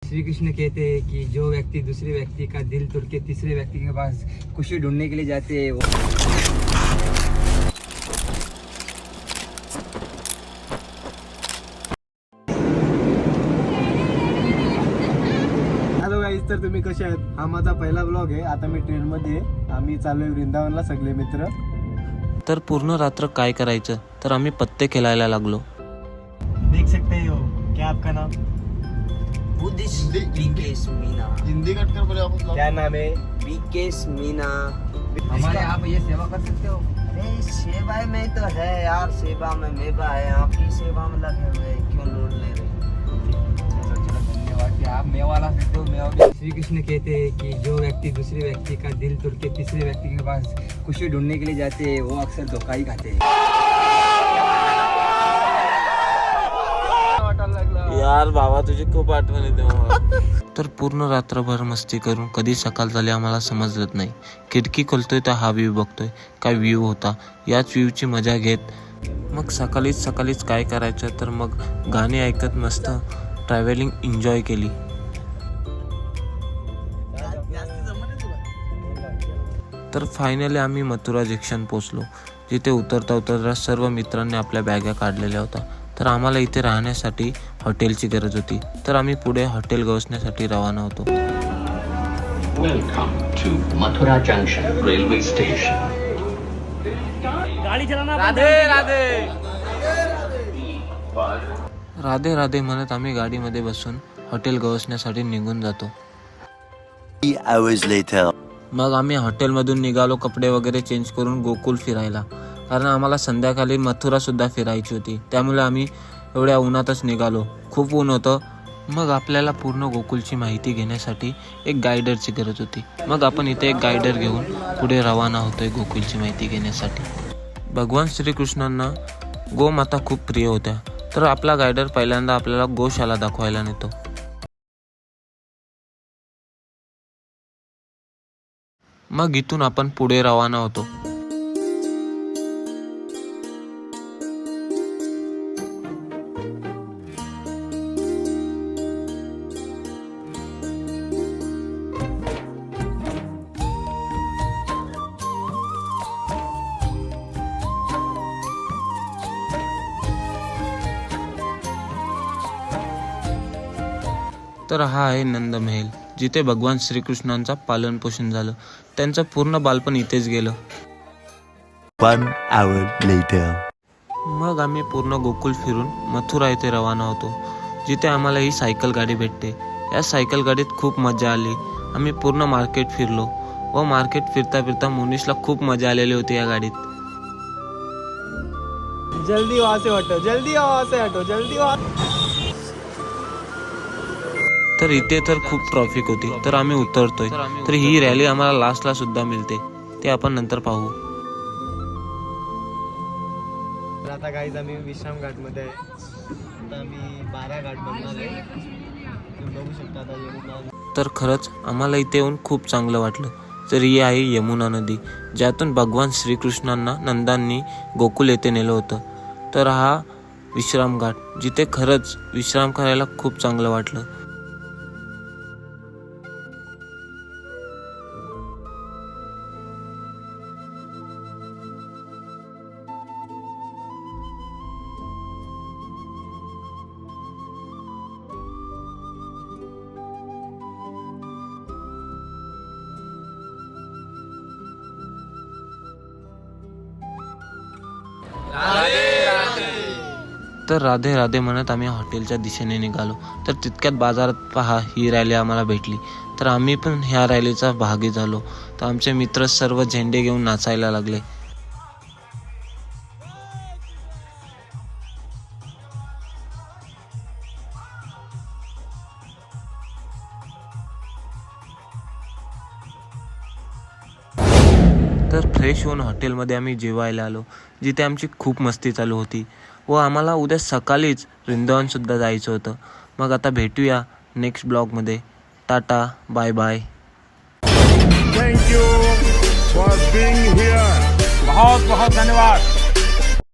श्री कृष्ण कहते हैं कि जो व्यक्ति दूसरे व्यक्ति का दिल तोड़ के तीसरे व्यक्ति के पास खुशी ढूंढने के लिए जाते हैं हॅलो गाईज, तर तुम्ही कसे आहात? हा माझा पहिला ब्लॉग आहे. आता मी ट्रेनमध्ये आहे. आम्ही चाललोय वृंदावनला सगळे मित्र. तर पूर्ण रात्र काय करायचं, तर आम्ही पत्ते खेळायला लागलो. देख सकते हो क्या आपका नाम? विकेश मीना। हिंदी कट कर बोले आप. क्या नाम है? विकेश मीना। हमारे आप ये सेवा कर सकते हो? अरे सेवा में तो है यार, सेवा में मेवा है, आपकी सेवा में लगे हुए क्यों लूट ले रहे? धन्यवाद कि आप मेवा ला सकते हो। मेवा भी श्री कृष्ण कहते हैं कि जो व्यक्ति दूसरे व्यक्ति का दिल तोड़ के तीसरे व्यक्ति के पास खुशी ढूंढने के लिए जाते हैं वो अक्सर धोखा ही खाते हैं। यार बाबा, तुझी खूप आठवण येते मला. तर पूर्ण रात्रभर मस्ती करून कधी सकाळ झाली आम्हाला समजलंच नाही. खिडकी खोलतोय तर हा व्ह्यू बघतोय. काय व्ह्यू होता, याच व्ह्यूची मजा घेत मग सकाळीच काय करायचं, तर मग गाणी ऐकत मस्त ट्रॅव्हलिंग एन्जॉय केली. तर फायनली आम्ही मथुरा जंक्शन पोचलो, जिथे उतरता सर्व मित्रांनी आपल्या बॅगा काढलेल्या होत्या. तर आम्हाला इथे राहण्यासाठी हॉटेलची गरज होती, तर आम्ही पुढे हॉटेल गवसण्यासाठी रवाना होतो. Welcome to Mathura junction railway station. Radhe Radhe म्हणत आम्ही गाडीमध्ये बसून हॉटेल गवसण्यासाठी निघून जातो. मग आम्ही हॉटेलमधून निघालो कपडे वगैरे चेंज करून गोकुल फिरायला, कारण आम्हाला संध्याकाळी मथुरा सुद्धा फिरायची होती. त्यामुळे आम्ही एवढ्या उन्हातच निघालो. खूप ऊन होतं. मग आपल्याला पूर्ण गोकुलची माहिती घेण्यासाठी एक गायडरची गरज होती. मग आपण इथे एक गायडर घेऊन पुढे रवाना होतोय गोकुलची माहिती घेण्यासाठी. भगवान श्रीकृष्णांना गोमाता खूप प्रिय होत्या, तर आपला गायडर पहिल्यांदा आपल्याला गोशाला दाखवायला नेतो. मग इथून आपण पुढे रवाना होतो. तर हा आहे नंद महल, जिथे भगवान श्रीकृष्णांचा पालन पोषण झालं. त्यांचं पूर्ण बालपण इथेच गेलं. 1 hour later. मग आम्ही पूर्ण गोकुल फिरून मथुरा येथे रवाना होतो, जिथे आम्हाला ही सायकल गाडी भेटते. या सायकल गाडीत खूप मजा आली. आम्ही पूर्ण मार्केट फिरलो व मार्केट फिरता मोनिशला खूप मजा आलेली होती या गाडीत. जल्दी वहां से हटो, जल्दी वहां से हटो, जल्दी वहां. तर इथे तर खूप ट्रॉफिक होती, तर आम्ही उतरतोय. तर ही रॅली आम्हाला लास्टला सुद्धा मिळते, ते आपण नंतर पाहू. तर आता गाईज आम्ही विश्राम घाट मध्ये आहे. आता आम्ही 12 घाट बघणार आहे. तुम्ही बघू शकता आता यमुना. तर खरंच आम्हाला इथे येऊन खूप चांगलं वाटलं. तर ही आहे यमुना नदी, ज्यातून भगवान श्रीकृष्णांना नंदांनी गोकुल येथे नेलं होतं. तर हा विश्राम घाट, जिथे खरंच विश्राम करायला खूप चांगलं वाटलं. तर राधे राधे म्हणत आम्ही हॉटेलच्या दिशेने निघालो. तर तितक्यात बाजारात पहा ही रॅली आम्हाला भेटली. तर आम्ही पण ह्या रॅलीचा भागी झालो. तर आमचे मित्र सर्व झेंडे घेऊन नाचायला लागले. तर फ्रेश होऊन हॉटेलमध्ये आम्ही जेवायला आलो, जिथे आमची खूप मस्ती चालू होती व आम्हाला उद्या सकाळीच वृंदावनसुद्धा जायचं होतं. मग आता भेटूया नेक्स्ट ब्लॉगमध्ये. Tata, bye bye. Thank you for being here. बहुत बहुत धन्यवाद.